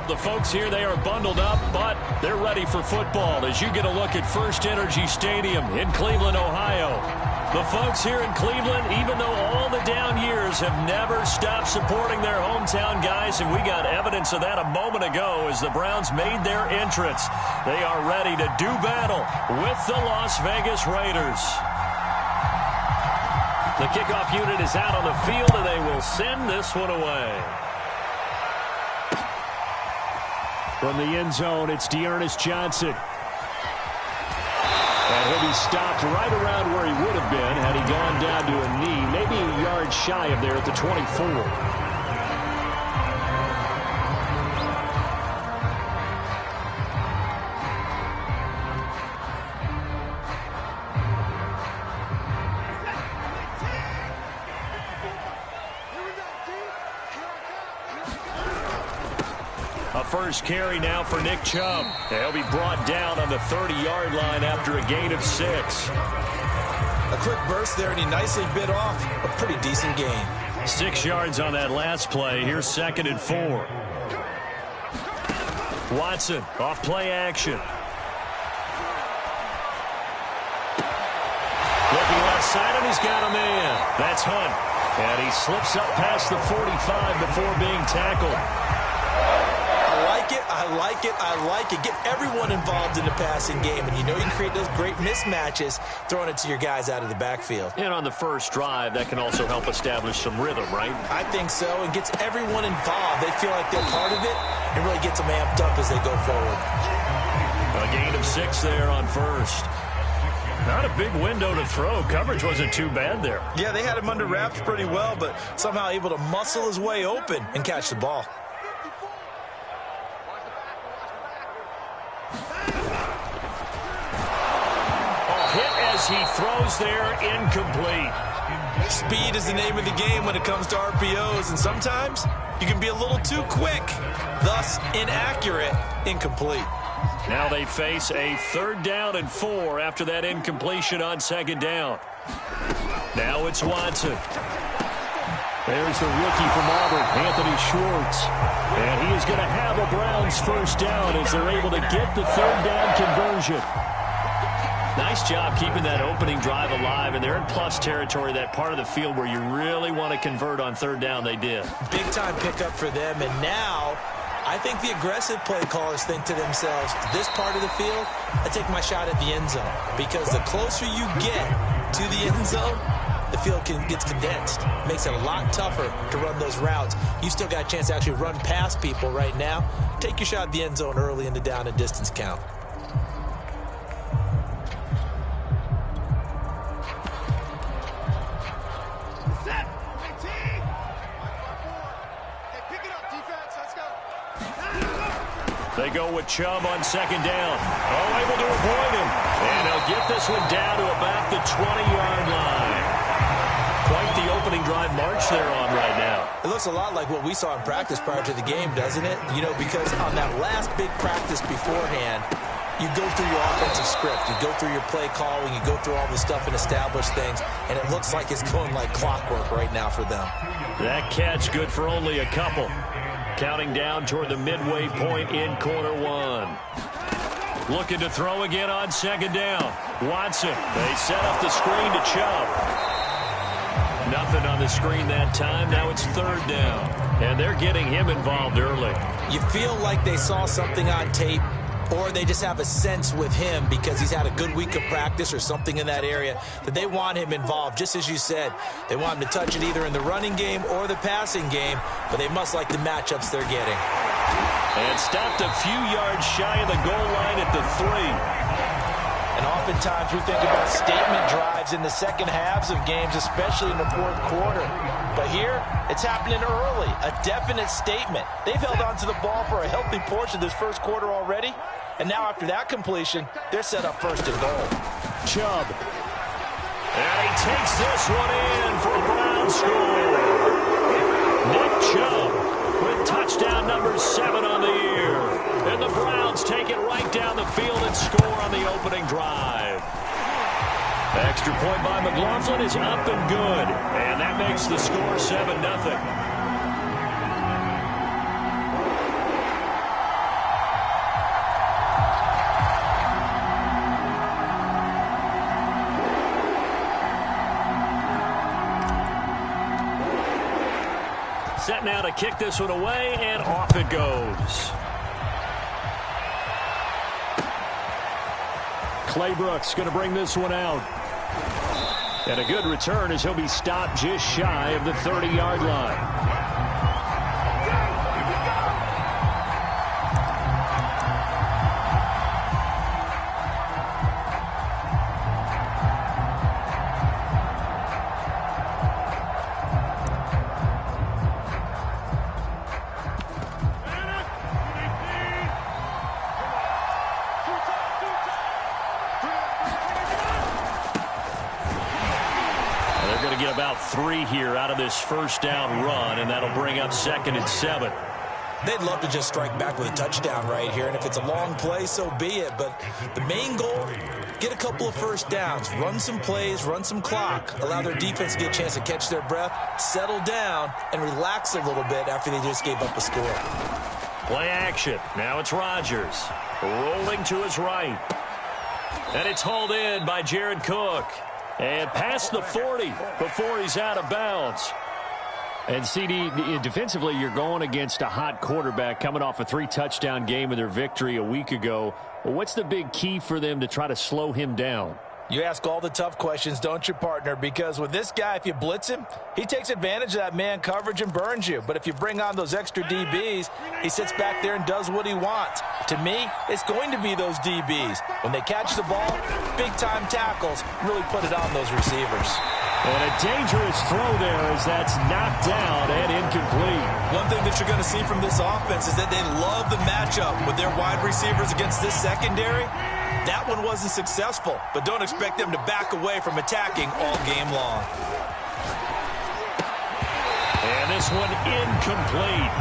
The folks here, they are bundled up, but they're ready for football as you get a look at First Energy Stadium in Cleveland, Ohio. The folks here in Cleveland, even though all the down years, have never stopped supporting their hometown guys, and we got evidence of that a moment ago as the Browns made their entrance. They are ready to do battle with the Las Vegas Raiders. The kickoff unit is out on the field, and they will send this one away. From the end zone, it's Dearness Johnson. And he'll be stopped right around where he would have been had he gone down to a knee, maybe a yard shy of there at the 24. First carry now for Nick Chubb. He'll be brought down on the 30-yard line after a gain of 6. A quick burst there, and he nicely bit off a pretty decent gain. 6 yards on that last play. Here's 2nd and 4. Watson off play action. Looking left side, and he's got a man. That's Hunt. And he slips up past the 45 before being tackled. I like it. Get everyone involved in the passing game, and you know you can create those great mismatches throwing it to your guys out of the backfield. And on the first drive, that can also help establish some rhythm, right? I think so, and gets everyone involved. They feel like they're part of it, and really gets them amped up as they go forward. A gain of 6 there on first. Not a big window to throw. Coverage wasn't too bad there. Yeah, they had him under wraps pretty well, but somehow able to muscle his way open and catch the ball. He throws there, incomplete. Speed is the name of the game when it comes to RPOs, and sometimes you can be a little too quick, thus inaccurate, incomplete. Now they face a 3rd down and 4 after that incompletion on 2nd down. Now it's Watson. There's the rookie from Auburn, Anthony Schwartz. And he is going to have a Browns first down as they're able to get the 3rd down conversion. Nice job keeping that opening drive alive, and they're in plus territory, that part of the field where you really want to convert on 3rd down. They did. Big-time pickup for them, and now I think the aggressive play callers think to themselves, this part of the field, I take my shot at the end zone, because the closer you get to the end zone, the field gets condensed. Makes it a lot tougher to run those routes. You still got a chance to actually run past people right now. Take your shot at the end zone early in the down and distance count. They go with Chubb on 2nd down. Oh, able to avoid him. And they'll get this one down to about the 20-yard line. Quite the opening drive march they're on right now. It looks a lot like what we saw in practice prior to the game, doesn't it? You know, because on that last big practice beforehand, you go through your offensive script. You go through your play calling. You go through all the stuff and establish things. And it looks like it's going like clockwork right now for them. That catch good for only a couple. Counting down toward the midway point in quarter 1. Looking to throw again on 2nd down. Watson. They set up the screen to Chubb. Nothing on the screen that time. Now it's 3rd down. And they're getting him involved early. You feel like they saw something on tape, or they just have a sense with him because he's had a good week of practice or something in that area that they want him involved. Just as you said, they want him to touch it either in the running game or the passing game, but they must like the matchups they're getting. And stopped a few yards shy of the goal line at the 3. And oftentimes we think about statement drives in the second halves of games, especially in the 4th quarter. But here, it's happening early, a definite statement. They've held on to the ball for a healthy portion of this 1st quarter already. And now after that completion, they're set up 1st and goal. Chubb. And he takes this one in for a Brown score. Nick Chubb with touchdown number 7 on the year. And the Browns take it right down the field and score on the opening drive. Extra point by McLaughlin is up and good. And that makes the score 7-0. Set now to kick this one away, and off it goes. Claybrook's going to bring this one out. And a good return as he'll be stopped just shy of the 30-yard line. Get about 3 here out of this first down run, and that'll bring up 2nd and 7. They'd love to just strike back with a touchdown right here, and if it's a long play, so be it. But the main goal, get a couple of first downs, run some plays, run some clock, allow their defense to get a chance to catch their breath, settle down, and relax a little bit after they just gave up a score. Play action. Now it's Rodgers rolling to his right. And it's hauled in by Jared Cook. And past the 40 before he's out of bounds. And, CD, defensively, you're going against a hot quarterback coming off a 3-touchdown game of their victory a week ago. Well, what's the big key for them to try to slow him down? You ask all the tough questions, don't you, partner? Because with this guy, if you blitz him, he takes advantage of that man coverage and burns you. But if you bring on those extra DBs, he sits back there and does what he wants. To me, it's going to be those DBs. When they catch the ball, big-time tackles really put it on those receivers. And a dangerous throw there as that's knocked down and incomplete. One thing that you're going to see from this offense is that they love the matchup with their wide receivers against this secondary. That one wasn't successful, but don't expect them to back away from attacking all game long. And this one incomplete.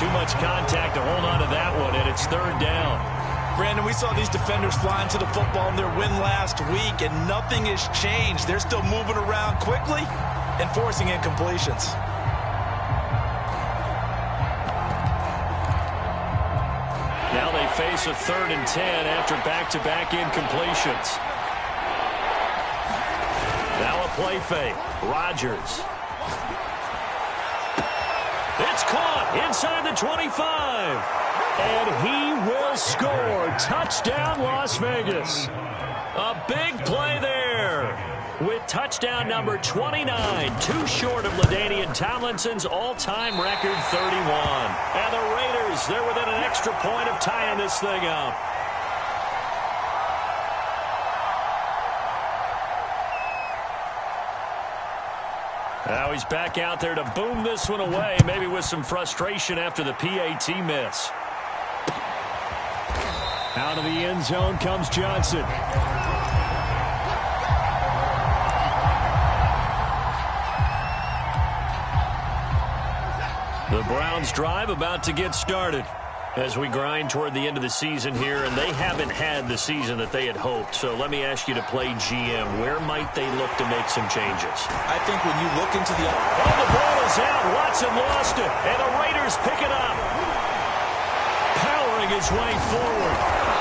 Too much contact to hold on to that one, and it's 3rd down. Brandon, we saw these defenders flying to the football in their win last week, and nothing has changed. They're still moving around quickly and forcing incompletions. Now they face a 3rd and 10 after back-to-back incompletions. Now a play fake. Rodgers. It's caught inside the 25. And he will score. Touchdown, Las Vegas. A big play there with touchdown number 29, too short of LaDainian Tomlinson's all-time record 31. And the Raiders, they're within an extra point of tying this thing up. Now he's back out there to boom this one away, maybe with some frustration after the PAT miss. Out of the end zone comes Johnson. The Browns drive about to get started as we grind toward the end of the season here, and they haven't had the season that they had hoped. So let me ask you to play GM. Where might they look to make some changes? I think when you look into the... Oh, the ball is out. Watson lost it, and the Raiders pick it up. Powering his way forward.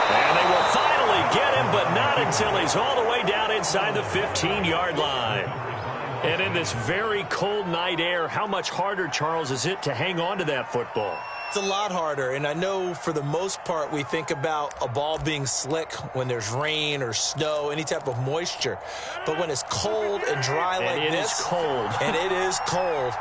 And they will finally get him, but not until he's all the way down inside the 15-yard line. And in this very cold night air, how much harder, Charles, is it to hang on to that football? It's a lot harder, and I know for the most part we think about a ball being slick when there's rain or snow, any type of moisture. But when it's cold and dry like this... And it is cold. And it is cold.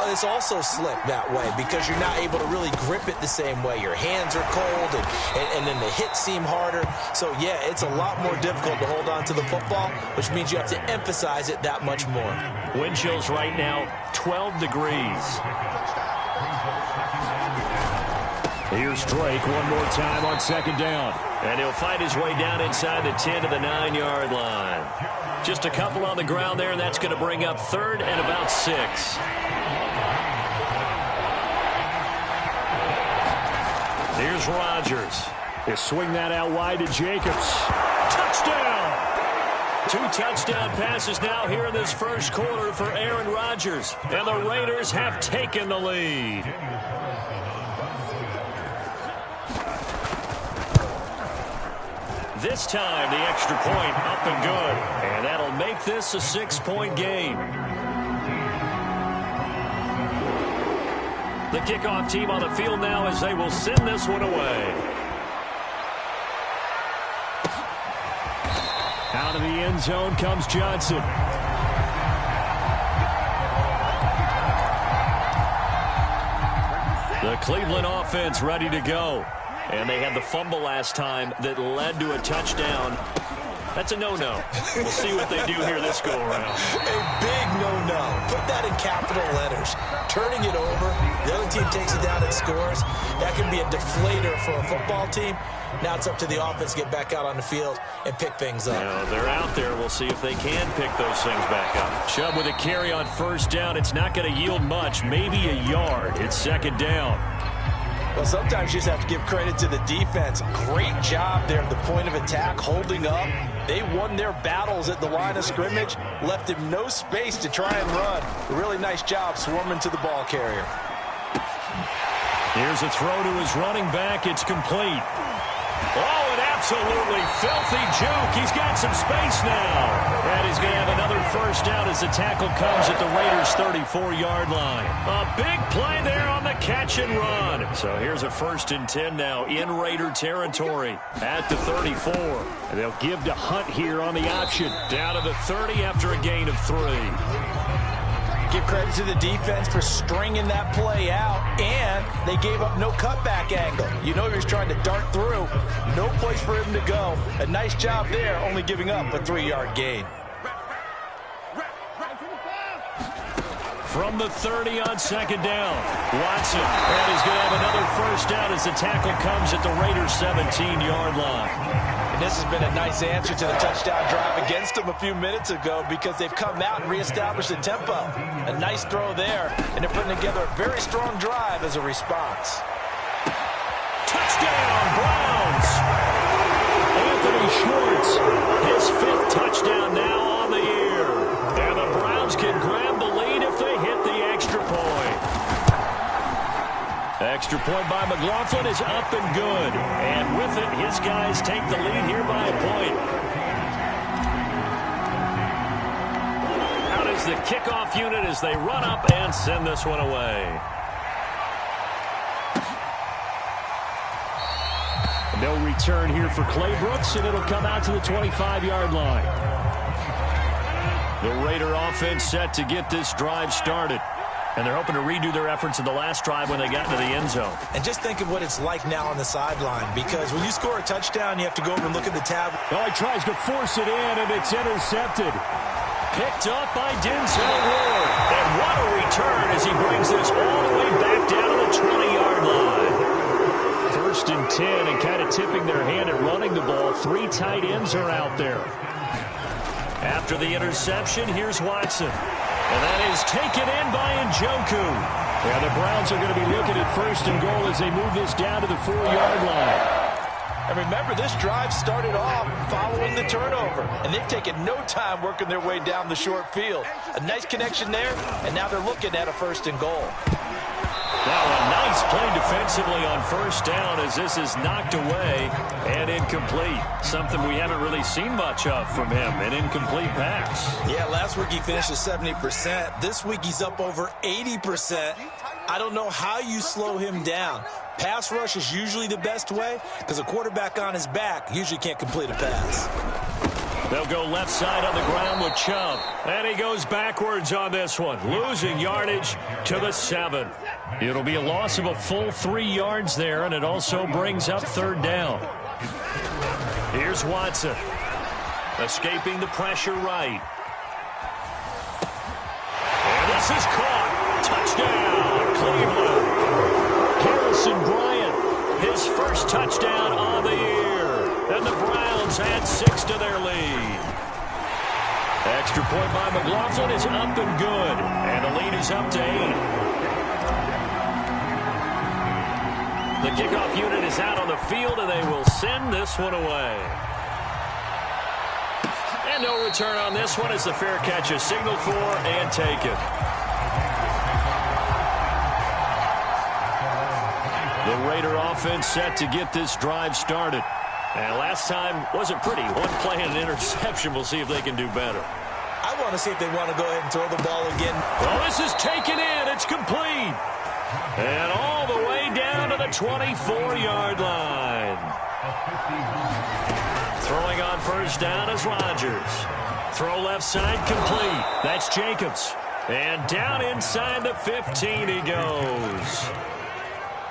It's also slick that way because you're not able to really grip it the same way. Your hands are cold, and then the hits seem harder. So, yeah, it's a lot more difficult to hold on to the football, which means you have to emphasize it that much more. Wind chills right now, 12 degrees. Here's Drake one more time on 2nd down. And he'll find his way down inside the 10 to the 9-yard line. Just a couple on the ground there, and that's going to bring up 3rd and about 6. Here's Rodgers. He'll swing that out wide to Jacobs. Touchdown! 2 touchdown passes now here in this first quarter for Aaron Rodgers. And the Raiders have taken the lead. This time, the extra point up and good. And that'll make this a 6-point game. The kickoff team on the field now as they will send this one away. Out of the end zone comes Johnson. The Cleveland offense ready to go. And they had the fumble last time that led to a touchdown. That's a no-no. We'll see what they do here this go-around. A big no-no. Put that in capital letters. Turning it over, the other team takes it down and scores. That can be a deflator for a football team. Now it's up to the offense to get back out on the field and pick things up. They're out there. We'll see if they can pick those things back up. Chubb with a carry on first down. It's not going to yield much, maybe a yard. It's second down. Well, sometimes you just have to give credit to the defense. Great job there at the point of attack, holding up. They won their battles at the line of scrimmage, left him no space to try and run. A really nice job swarming to the ball carrier. Here's a throw to his running back. It's complete. Oh, an absolutely filthy juke. He's got some space now. And he's going to have another first down as the tackle comes at the Raiders' 34-yard line. A big play there on the catch and run. So here's a 1st and 10 now in Raider territory at the 34. And they'll give to Hunt here on the option. Down to the 30 after a gain of 3. Give credit to the defense for stringing that play out, and they gave up no cutback angle. You know he was trying to dart through. No place for him to go. A nice job there, only giving up a 3-yard gain. From the 30 on second down, Watson. And he's going to have another first down as the tackle comes at the Raiders' 17-yard line. And this has been a nice answer to the touchdown drive against them a few minutes ago because they've come out and reestablished the tempo. A nice throw there, and they're putting together a very strong drive as a response. Touchdown, Browns! Anthony Schwartz, his 5th touchdown now on the year. And the Browns can grab the lead if they hit the extra point. Extra point by McLaughlin is up and good. And with it, his guys take the lead here by a point. Out is the kickoff unit as they run up and send this one away. No return here for Clay Brooks, and it'll come out to the 25-yard line. The Raider offense set to get this drive started. And they're hoping to redo their efforts in the last drive when they got into the end zone. And just think of what it's like now on the sideline, because when you score a touchdown, you have to go over and look at the tab. Oh, he tries to force it in, and it's intercepted. Picked up by Denzel Ward. And what a return as he brings this all the way back down to the 20-yard line. 1st and 10, and kind of tipping their hand at running the ball. 3 tight ends are out there. After the interception, here's Watson. And that is taken in by Njoku. And the Browns are going to be looking at 1st and goal as they move this down to the 4-yard line. And remember, this drive started off following the turnover. And they've taken no time working their way down the short field. A nice connection there, and now they're looking at a 1st and goal. Now a nice play defensively on 1st down as this is knocked away and incomplete. Something we haven't really seen much of from him, an incomplete pass. Yeah, last week he finished at 70%. This week he's up over 80%. I don't know how you slow him down. Pass rush is usually the best way because a quarterback on his back usually can't complete a pass. They'll go left side on the ground with Chubb. And he goes backwards on this one, losing yardage to the 7. It'll be a loss of a full 3 yards there, and it also brings up 3rd down. Here's Watson, escaping the pressure right. And this is caught. Touchdown, Cleveland. Harrison Bryant, his 1st touchdown on the year. And the Browns add 6 to their lead. Extra point by McLaughlin is up and good. And the lead is up to 8. The kickoff unit is out on the field, and they will send this one away. And no return on this one as the fair catch is signaled for and taken. The Raider offense set to get this drive started. And last time wasn't pretty. 1 play and an interception. We'll see if they can do better. I want to see if they want to go ahead and throw the ball again. Well, this is taken in. It's complete. And all the way down to the 24-yard line. Throwing on first down is Rodgers. Throw left side complete. That's Jacobs. And down inside the 15 he goes.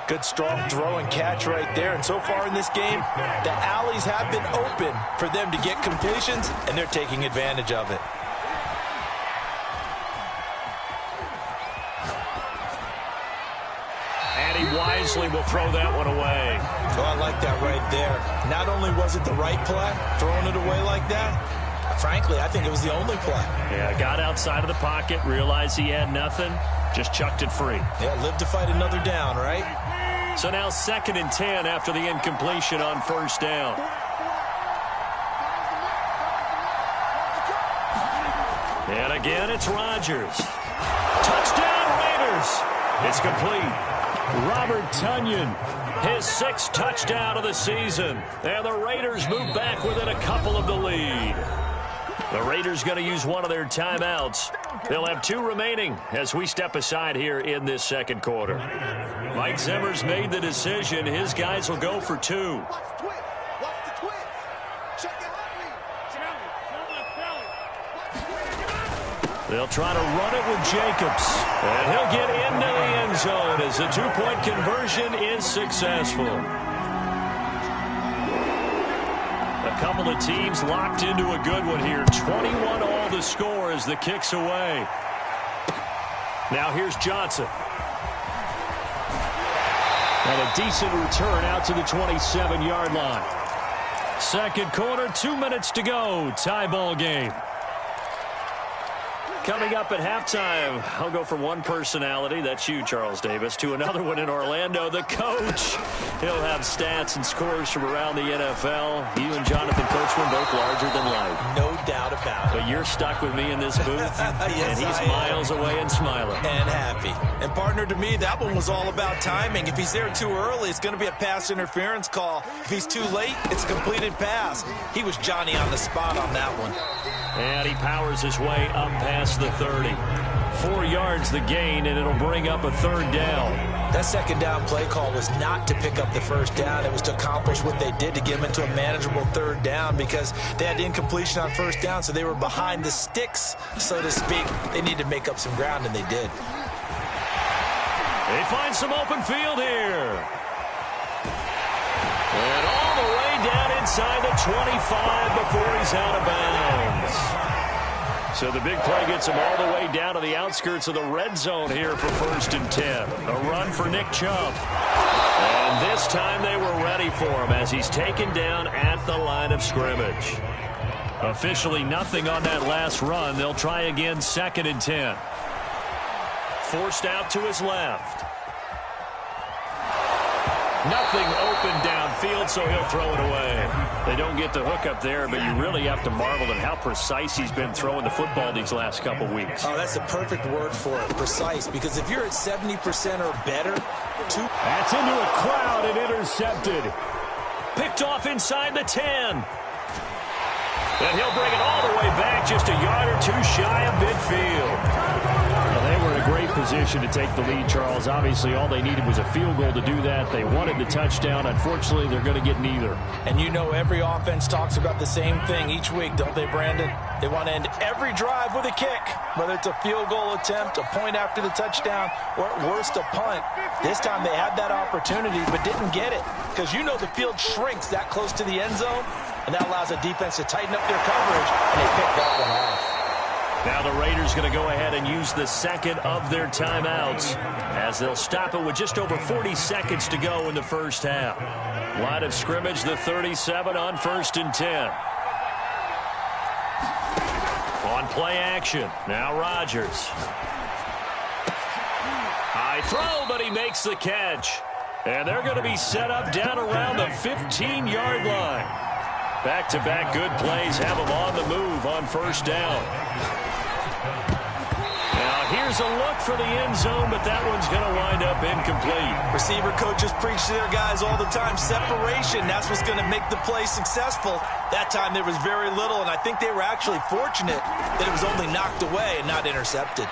Good, strong throw and catch right there. And so far in this game, the alleys have been open for them to get completions, and they're taking advantage of it. And he wisely will throw that one away. So I like that right there. Not only was it the right play, throwing it away like that, frankly, I think it was the only play. Yeah, got outside of the pocket, realized he had nothing, just chucked it free. Yeah, live to fight another down, right? So now 2nd and 10 after the incompletion on first down. And again, it's Rodgers. Touchdown, Raiders. It's complete. Robert Tonyan, his 6th touchdown of the season. And the Raiders move back within a couple of the lead. The Raiders going to use one of their timeouts. They'll have 2 remaining as we step aside here in this second quarter. Mike Zimmer's made the decision. His guys will go for 2. They'll try to run it with Jacobs. And he'll get into the end zone as the 2-point conversion is successful. A couple of teams locked into a good one here. 21 all the score as the kick's away. Now here's Johnson. And a decent return out to the 27-yard line. Second quarter, 2 minutes to go. Tie ball game. Coming up at halftime, I'll go from one personality, that's you, Charles Davis, to another one in Orlando, the coach. He'll have stats and scores from around the NFL. You and Jonathan Coachman both larger than life. No doubt about it. But you're stuck with me in this booth, yes, and he's miles away and smiling. And happy. And partner, to me, that one was all about timing. If he's there too early, it's going to be a pass interference call. If he's too late, it's a completed pass. He was Johnny on the spot on that one. And he powers his way up past the 30. 4 yards the gain, and it'll bring up a 3rd down. That second down play call was not to pick up the first down. It was to accomplish what they did to get them into a manageable 3rd down because they had incompletion on first down, so they were behind the sticks, so to speak. They needed to make up some ground, and they did. They find some open field here. And all the way down inside the 25 before he's out of bounds. So the big play gets him all the way down to the outskirts of the red zone here for 1st and 10. A run for Nick Chubb. And this time they were ready for him as he's taken down at the line of scrimmage. Officially nothing on that last run. They'll try again 2nd and 10. Forced out to his left. Nothing open downfield, so he'll throw it away. They don't get the hook up there, but you really have to marvel at how precise he's been throwing the football these last couple weeks. Oh, that's a perfect word for it, precise, because if you're at 70% or better, That's into a crowd and intercepted. Picked off inside the 10. And he'll bring it all the way back just a yard or 2 shy of midfield. Well, they were in a great position to take the lead, Charles. Obviously, all they needed was a field goal to do that. They wanted the touchdown. Unfortunately, they're going to get neither. And you know every offense talks about the same thing each week, don't they, Brandon? They want to end every drive with a kick, whether it's a field goal attempt, a point after the touchdown, or at worst, a punt. This time they had that opportunity but didn't get it because you know the field shrinks that close to the end zone, and that allows the defense to tighten up their coverage, and they picked that one off. Now the Raiders going to go ahead and use the second of their timeouts as they'll stop it with just over 40 seconds to go in the first half. Line of scrimmage, the 37 on 1st and 10. On play action, now Rodgers. High throw, but he makes the catch. And they're going to be set up down around the 15-yard line. Back-to-back good plays have them on the move on 1st down. Now here's a look for the end zone, but that one's going to wind up incomplete. Receiver coaches preach to their guys all the time. Separation, that's what's going to make the play successful. That time there was very little, and I think they were actually fortunate that it was only knocked away and not intercepted.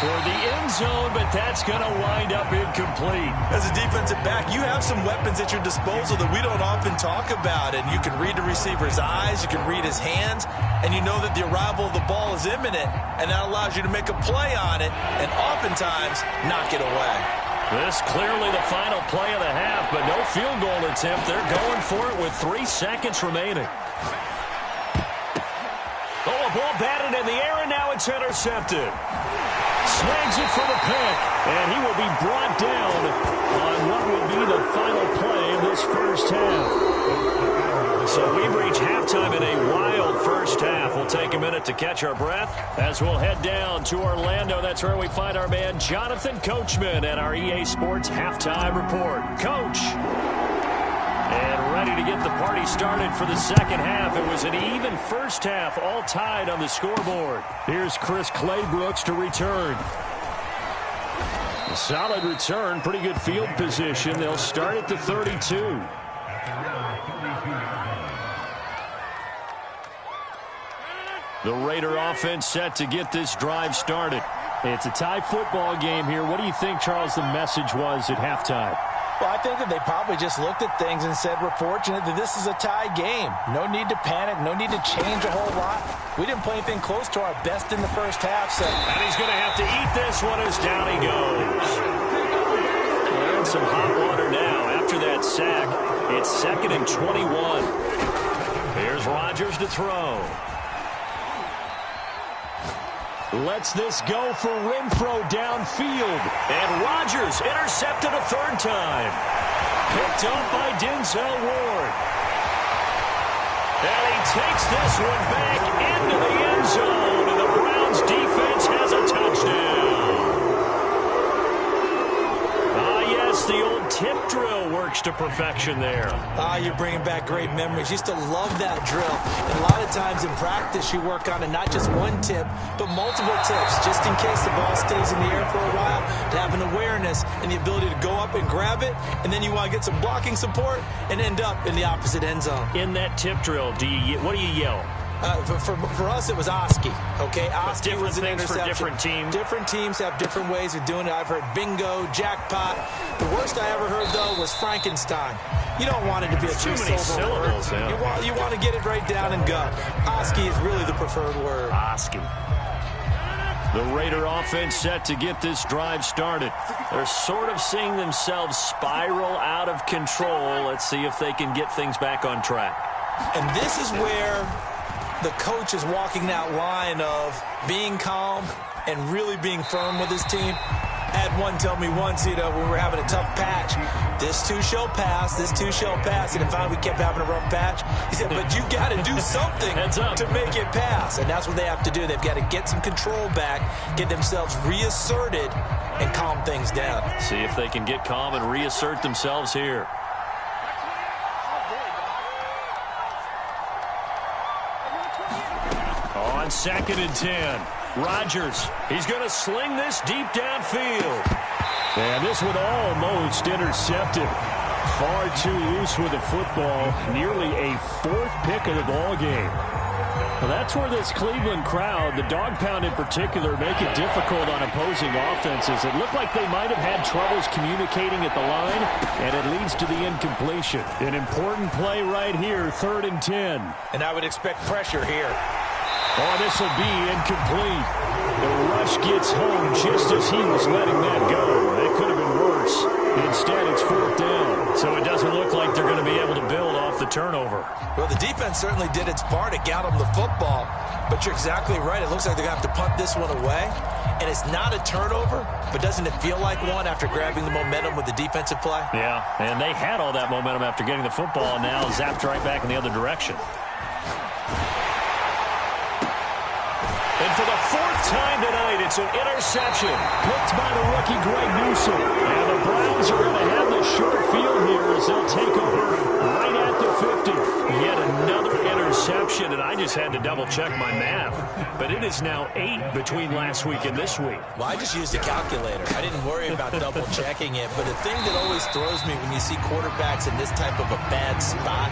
toward the end zone, but that's going to wind up incomplete. As a defensive back, you have some weapons at your disposal that we don't often talk about. And you can read the receiver's eyes, you can read his hands, and you know that the arrival of the ball is imminent, and that allows you to make a play on it and oftentimes knock it away. This clearly the final play of the half, but no field goal attempt. They're going for it with 3 seconds remaining. Oh, a ball batted in the air, and now it's intercepted. Snags it for the pick, and he will be brought down on what will be the final play of this first half. So we've reached halftime in a wild first half. We'll take a minute to catch our breath as we'll head down to Orlando. That's where we find our man Jonathan Coachman at our EA Sports Halftime Report. Coach. And ready to get the party started for the second half. It was an even first half, all tied on the scoreboard. Here's Chris Claybrooks to return. A solid return, pretty good field position. They'll start at the 32. The Raider offense set to get this drive started. It's a tie football game here. What do you think, Charles, the message was at halftime? Well, I think that they probably just looked at things and said, we're fortunate that this is a tie game. No need to panic. No need to change a whole lot. We didn't play anything close to our best in the first half. So. And he's going to have to eat this one as down he goes. We're in some hot water now. After that sack, it's 2nd and 21. Here's Rodgers to throw. Lets this go for Renfro downfield. And Rodgers intercepted a third time. Picked up by Denzel Ward. And he takes this one back into the end zone. And the Browns defense has a touchdown. The old tip drill works to perfection there. You're bringing back great memories. Used to love that drill. And a lot of times in practice, you work on it, not just one tip, but multiple tips, just in case the ball stays in the air for a while, to have an awareness and the ability to go up and grab it, and then you want to get some blocking support and end up in the opposite end zone. In that tip drill, what do you yell? For us, it was Oski. Okay, Oski was an interception. For different teams. Different teams have different ways of doing it. I've heard bingo, jackpot. The worst I ever heard, though, was Frankenstein. You don't want it to be a too many syllables. Yeah. You want to get it right down and go. Oski is really the preferred word. Oski. The Raider offense set to get this drive started. They're sort of seeing themselves spiral out of control. Let's see if they can get things back on track. And this is where the coach is walking that line of being calm and really being firm with his team. I had one tell me once, when we were having a tough patch, this too shall pass, this too shall pass. And finally we kept having a rough patch. He said, but you got to do something to make it pass. And that's what they have to do. They've got to get some control back, get themselves reasserted, and calm things down. See if they can get calm and reassert themselves here. On 2nd and 10, Rodgers, he's going to sling this deep downfield. And this one almost intercepted. Far too loose with the football. Nearly a 4th pick of the ball game. Well, that's where this Cleveland crowd, the dog pound in particular, make it difficult on opposing offenses. It looked like they might have had troubles communicating at the line, and it leads to the incompletion. An important play right here, 3rd and 10. And I would expect pressure here. Oh, this will be incomplete. The rush gets home just as he was letting that go. That could have been worse. Instead, it's 4th down. So it doesn't look like they're going to be able to build off the turnover. Well, the defense certainly did its part to get them the football. But you're exactly right. It looks like they're going to have to punt this one away. And it's not a turnover, but doesn't it feel like one after grabbing the momentum with the defensive play? Yeah, and they had all that momentum after getting the football, and now zapped right back in the other direction. And for the 4th time tonight, it's an interception. Picked by the rookie Greg Newsome. And the Browns are going to have the short field here as they'll take over right at the 50. Yet another interception, and I just had to double-check my math. But it is now 8 between last week and this week. Well, I just used a calculator. I didn't worry about double-checking it. But the thing that always throws me when you see quarterbacks in this type of a bad spot,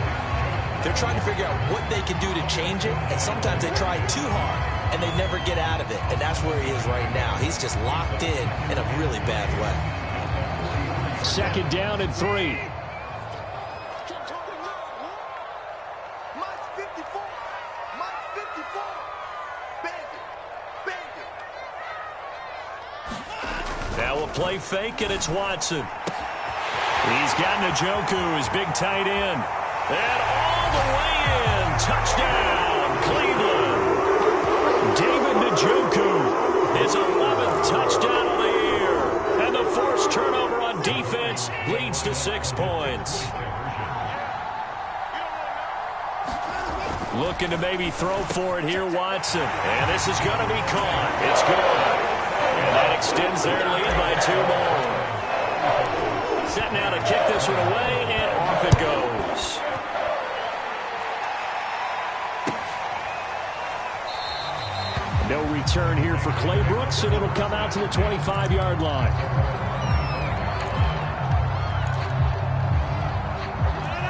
they're trying to figure out what they can do to change it, and sometimes they try too hard. and they never get out of it. And that's where he is right now. He's just locked in a really bad way. 2nd down and 3. Now a play fake, and it's Watson. He's got Njoku, his big tight end. And all the way in. Touchdown, Cleveland. David Njoku, his 11th touchdown of the year. And the forced turnover on defense leads to 6 points. Looking to maybe throw for it here, Watson. And this is going to be caught. It's good. And that extends their lead by 2 more. Set now to kick this one away, and off it goes. No return here for Clay Brooks, and it'll come out to the 25-yard line.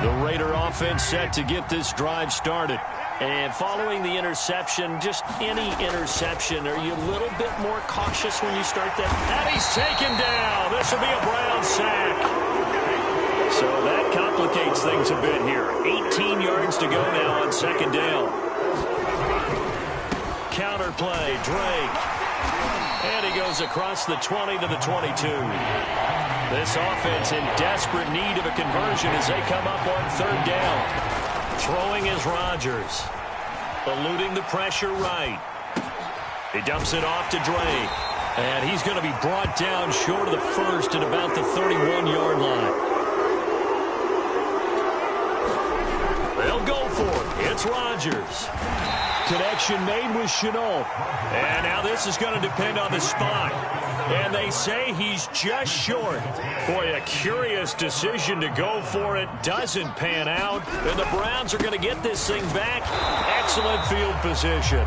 The Raider offense set to get this drive started. And following the interception, just any interception, are you a little bit more cautious when you start that? And he's taken down. This will be a Brown sack. So that complicates things a bit here. 18 yards to go now on 2nd down. Counter play, Drake. And he goes across the 20 to the 22. This offense in desperate need of a conversion as they come up on 3rd down. Throwing is Rodgers. Eluding the pressure right. He dumps it off to Drake. And he's going to be brought down short of the first at about the 31-yard line. They'll go for it. It's Rodgers. Connection made with Chenault. And now this is going to depend on the spot. And they say he's just short. Boy, a curious decision to go for it. Doesn't pan out. And the Browns are going to get this thing back. Excellent field position.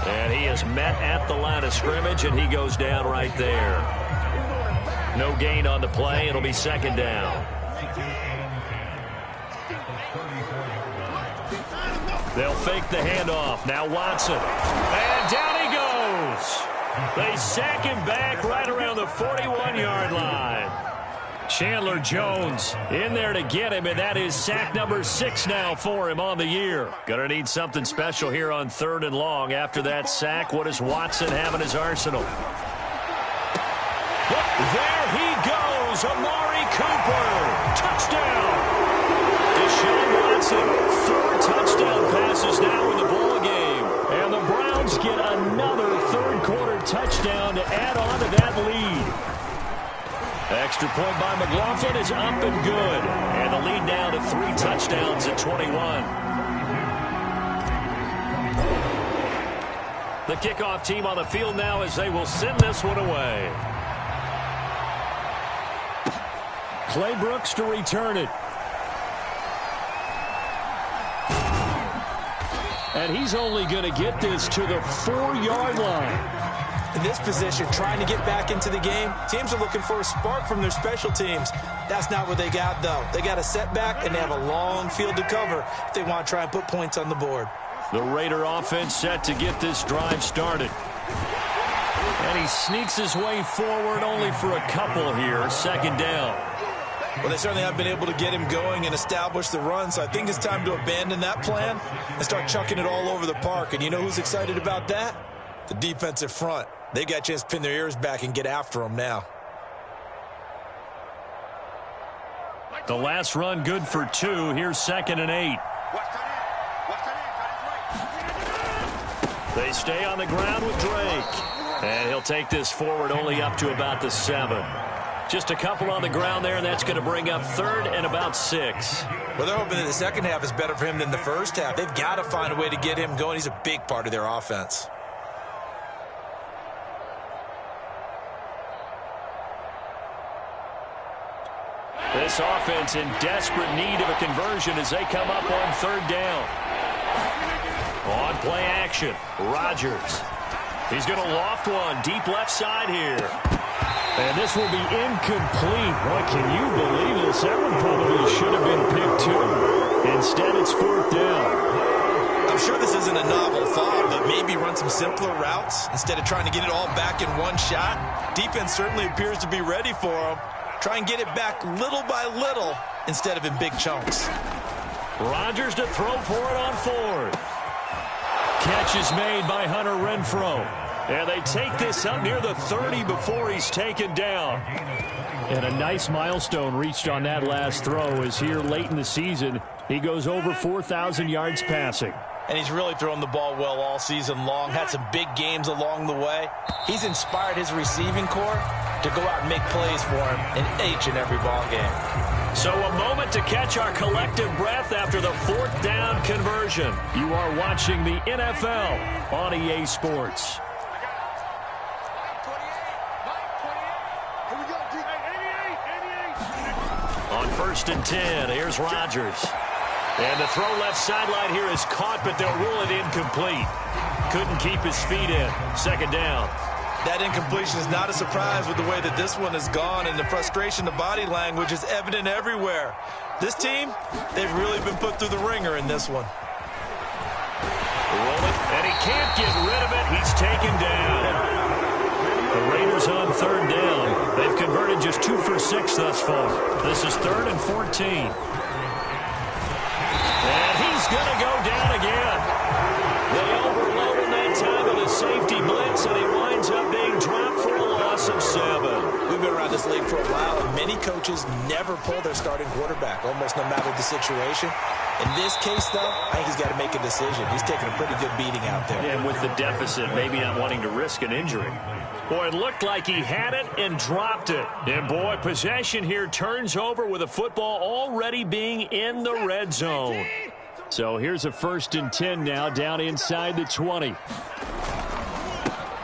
And he is met at the line of scrimmage, and he goes down right there. No gain on the play. It'll be 2nd down. They'll fake the handoff. Now Watson. And down he goes. They sack him back right around the 41-yard line. Chandler Jones in there to get him, and that is sack number 6 now for him on the year. Gonna need something special here on 3rd and long. After that sack, what does Watson have in his arsenal? There he goes, Amari Cooper. Touchdown. Deshaun Watson, 4 touchdown passes now in the ball game. And the Browns get another 3rd quarter touchdown to add on to that lead. Extra point by McLaughlin is up and good. And the lead now to 3 touchdowns at 21. The kickoff team on the field now as they will send this one away. Clay Brooks to return it. And he's only going to get this to the 4-yard line. In this position, trying to get back into the game, teams are looking for a spark from their special teams. That's not what they got, though. They got a setback, and they have a long field to cover if they want to try and put points on the board. The Raider offense set to get this drive started. And he sneaks his way forward only for a couple here. 2nd down. Well, they certainly haven't been able to get him going and establish the run, so I think it's time to abandon that plan and start chucking it all over the park. And you know who's excited about that? The defensive front. They got a chance to pin their ears back and get after him now. The last run good for 2. Here's 2nd and 8. They stay on the ground with Drake. And he'll take this forward only up to about the 7. Just a couple on the ground there, and that's going to bring up 3rd and about 6. Well, they're hoping that the second half is better for him than the first half. They've got to find a way to get him going. He's a big part of their offense. This offense in desperate need of a conversion as they come up on 3rd down. On play action, Rodgers. He's going to loft one deep left side here. And this will be incomplete. Boy, can you believe this? That one probably should have been picked too. Instead, it's 4th down. I'm sure this isn't a novel thought, but maybe run some simpler routes instead of trying to get it all back in one shot. Defense certainly appears to be ready for him. Try and get it back little by little instead of in big chunks. Rodgers to throw for it on fourth. Catch is made by Hunter Renfrow. And they take this up near the 30 before he's taken down. And a nice milestone reached on that last throw as here late in the season, he goes over 4,000 yards passing. And he's really thrown the ball well all season long. Had some big games along the way. He's inspired his receiving corps to go out and make plays for him in each and every ball game. So a moment to catch our collective breath after the fourth down conversion. You are watching the NFL on EA Sports. On 1st and 10, here's Rodgers. And the throw left sideline here is caught, but they'll rule it incomplete. Couldn't keep his feet in. 2nd down. That incompletion is not a surprise with the way that this one has gone, and the frustration, the body language is evident everywhere. This team, they've really been put through the ringer in this one. Roll it, and he can't get rid of it. He's taken down. The Raiders on 3rd down. They've converted just 2 for 6 thus far. This is 3rd and 14. And he's going to go down again. They overload him that time with a safety blitz, and he winds up being dropped for a loss of 7. We've been around this league for a while, and many coaches never pull their starting quarterback, almost no matter the situation. In this case, though, I think he's got to make a decision. He's taking a pretty good beating out there. And with the deficit, maybe not wanting to risk an injury. Boy, it looked like he had it and dropped it. And, boy, possession here turns over with a football already being in the red zone. So here's a 1st and 10 now down inside the 20.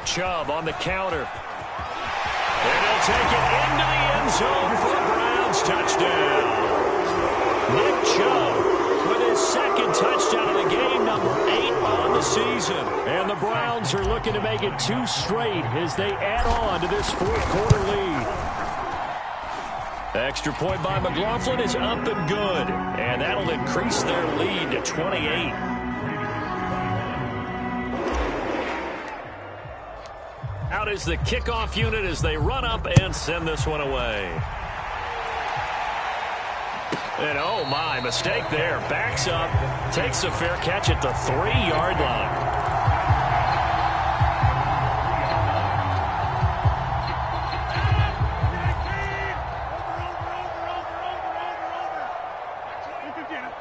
Chubb on the counter. And he'll take it into the end zone for a Browns touchdown. Nick Chubb with his 2nd touchdown of the game, number 8 on the season. And the Browns are looking to make it 2 straight as they add on to this 4th quarter lead. Extra point by McLaughlin is up and good. And that'll increase their lead to 28. Out is the kickoff unit as they run up and send this one away. And oh my, mistake there. Backs up, takes a fair catch at the 3-yard line.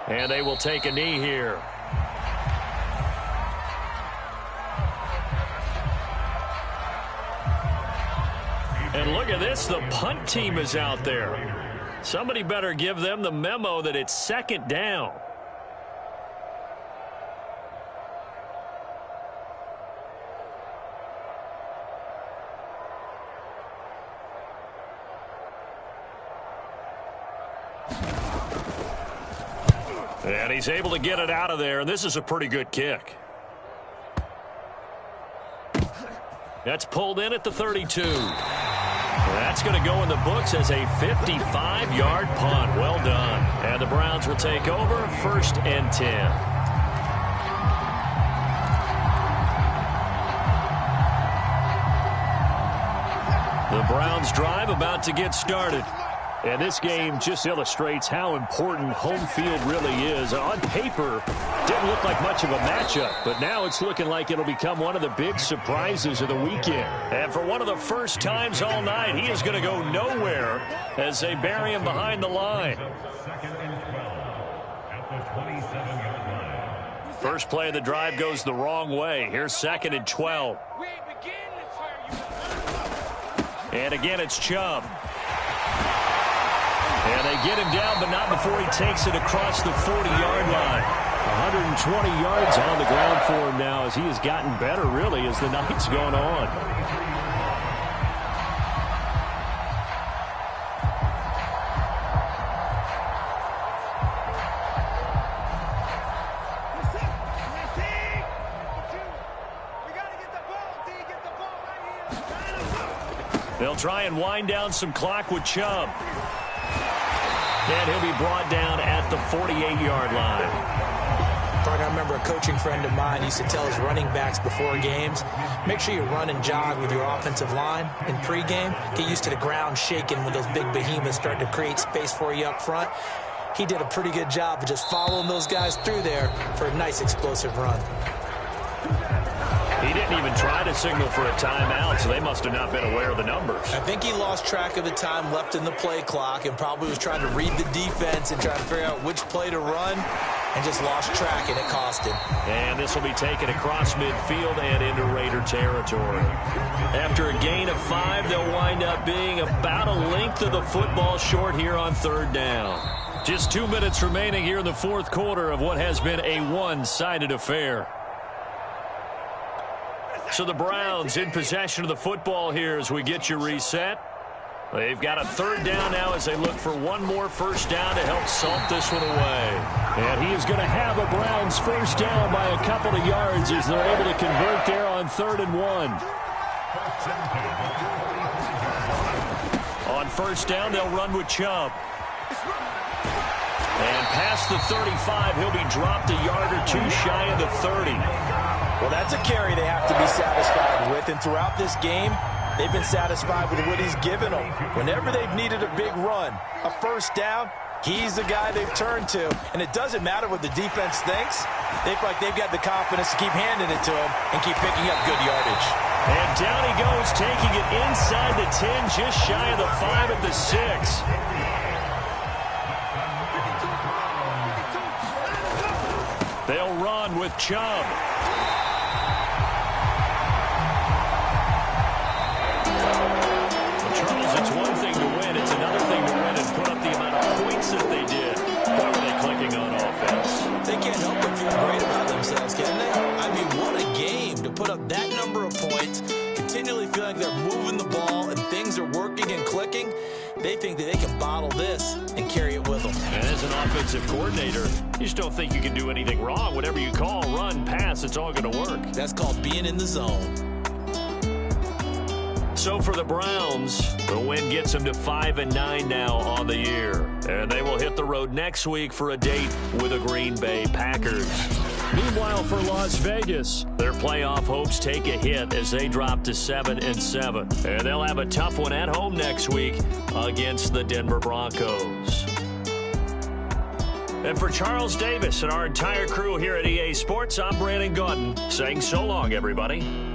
And they will take a knee here. And look at this, the punt team is out there. Somebody better give them the memo that it's 2nd down. And he's able to get it out of there, and this is a pretty good kick. That's pulled in at the 32. That's going to go in the books as a 55-yard punt. Well done. And the Browns will take over 1st and 10. The Browns drive about to get started. And this game just illustrates how important home field really is. On paper, didn't look like much of a matchup, but now it's looking like it'll become one of the big surprises of the weekend. And for one of the first times all night, he is going to go nowhere as they bury him behind the line. First play of the drive goes the wrong way. Here's 2nd and 12. And again, it's Chubb. And they get him down, but not before he takes it across the 40-yard line. 120 yards on the ground for him now as he has gotten better, really, as the night's gone on. They'll try and wind down some clock with Chubb. And he'll be brought down at the 48-yard line. Mark, I remember a coaching friend of mine used to tell his running backs before games, make sure you run and jog with your offensive line in pregame. Get used to the ground shaking when those big behemoths start to create space for you up front. He did a pretty good job of just following those guys through there for a nice explosive run. He didn't even try to signal for a timeout, so they must have not been aware of the numbers. I think he lost track of the time left in the play clock and probably was trying to read the defense and trying to figure out which play to run and just lost track, and it cost him. And this will be taken across midfield and into Raider territory. After a gain of 5, they'll wind up being about a length of the football short here on third down. Just 2 minutes remaining here in the fourth quarter of what has been a one-sided affair. So the Browns in possession of the football here as we get you reset. They've got a third down now as they look for one more first down to help salt this one away. And he is going to have a Browns first down by a couple of yards as they're able to convert there on 3rd and 1. On first down, they'll run with Chubb. And past the 35, he'll be dropped a yard or two shy of the 30. Well, that's a carry they have to be satisfied with, and throughout this game, they've been satisfied with what he's given them. Whenever they've needed a big run, a first down, he's the guy they've turned to. And it doesn't matter what the defense thinks. They feel like they've got the confidence to keep handing it to him and keep picking up good yardage. And down he goes, taking it inside the 10, just shy of the 5 at the 6. They'll run with Chubb. It's one thing to win. It's another thing to win and put up the amount of points that they did. Boy, were they clicking on offense. They can't help but feel great about themselves, can they? I mean, what a game to put up that number of points, continually feeling like they're moving the ball and things are working and clicking. They think that they can bottle this and carry it with them. And as an offensive coordinator, you just don't think you can do anything wrong. Whatever you call, run, pass, it's all going to work. That's called being in the zone. So for the Browns, the win gets them to 5-9 now on the year. And they will hit the road next week for a date with the Green Bay Packers. Meanwhile, for Las Vegas, their playoff hopes take a hit as they drop to 7-7. And they'll have a tough one at home next week against the Denver Broncos. And for Charles Davis and our entire crew here at EA Sports, I'm Brandon Gaudin saying so long, everybody.